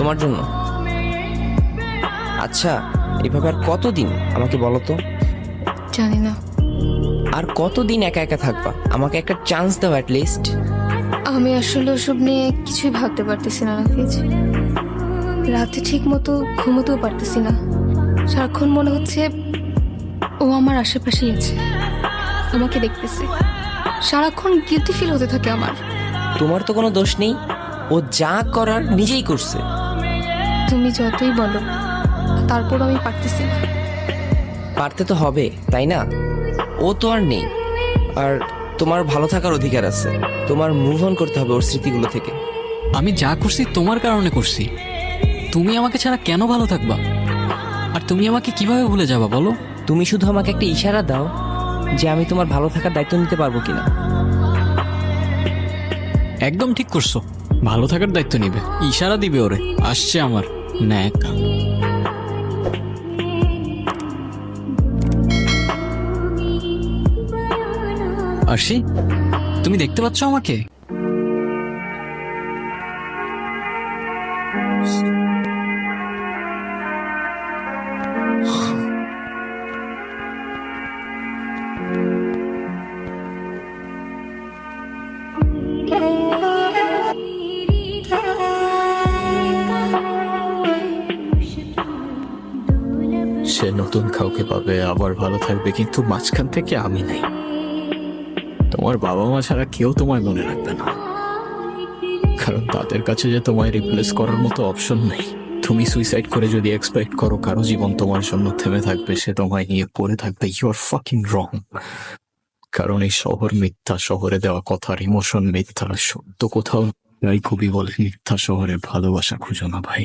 তোমার জন্য। আচ্ছা, এভাবে আর কতদিন আমাকে বলো তো? জানি না। আর কতদিন একা একা থাকবা? আমাকে একটা চান্স দাও অ্যাটলিস্ট। আমি আসলে ওসব নিয়ে কিছুই ভাবতে পারতেছি না রাফিজ। রাতে ঠিক মতো ঘুমোতেও পারতেছি না। সারাক্ষণ মনে হচ্ছে ও আমার আশেপাশেই আছে, আমাকে দেখতেছে। সারাক্ষণ গিলটি ফিল হতে থাকে আমার। তোমার তো কোনো দোষ নেই, ও যা করার নিজেই করছে। তুমি যতই বলো, তারপর আমি পারতেছি না। পারতে তো হবে, তাই না? ও তো আর নেই। আর তোমার ভালো থাকার অধিকার আছে। তোমার মুভ অন করতে হবে ওর স্মৃতিগুলো থেকে। আমি যা করছি তোমার কারণে করছি। তুমি আমাকে ছাড়া কেন ভালো থাকবা? আর তুমি আমাকে কিভাবে ভুলে যাবা বলো? তুমি শুধু আমাকে একটা ইশারা দাও যে আমি তোমার ভালো থাকার দায়িত্ব নিতে পারবো কিনা। একদম ঠিক করছো, ভালো থাকার দায়িত্ব নিবে, ইশারা দিবে ওরে। আসছে আমার ন্যাকা। আরশি, তুমি দেখতে পাচ্ছ আমাকে? সে নতুন কাউকে পাবে, আবার ভালো থাকবে, কিন্তু মাঝখান থেকে আমি নাই। তোমার বাবা মা ছাড়া কেউ তোমায় মনে রাখবে না, কারণ তাদের কাছে যে তোমায় রিপ্লেস করার মতো অপশন নেই। তুমি সুইসাইড করে যদি এক্সপেক্ট করো কারো জীবন তোমার জন্য থেমে থাকবে, সে তোমায় নিয়ে পড়ে থাকবে, ইউ আর ফাকিং রং। কারণ এই শহর মিথ্যা, শহরে দেওয়া কথার ইমোশন মিথ্যা, সত্য কোথাও নাই। কবি বলে, মিথ্যা শহরে ভালোবাসা খুঁজো না ভাই।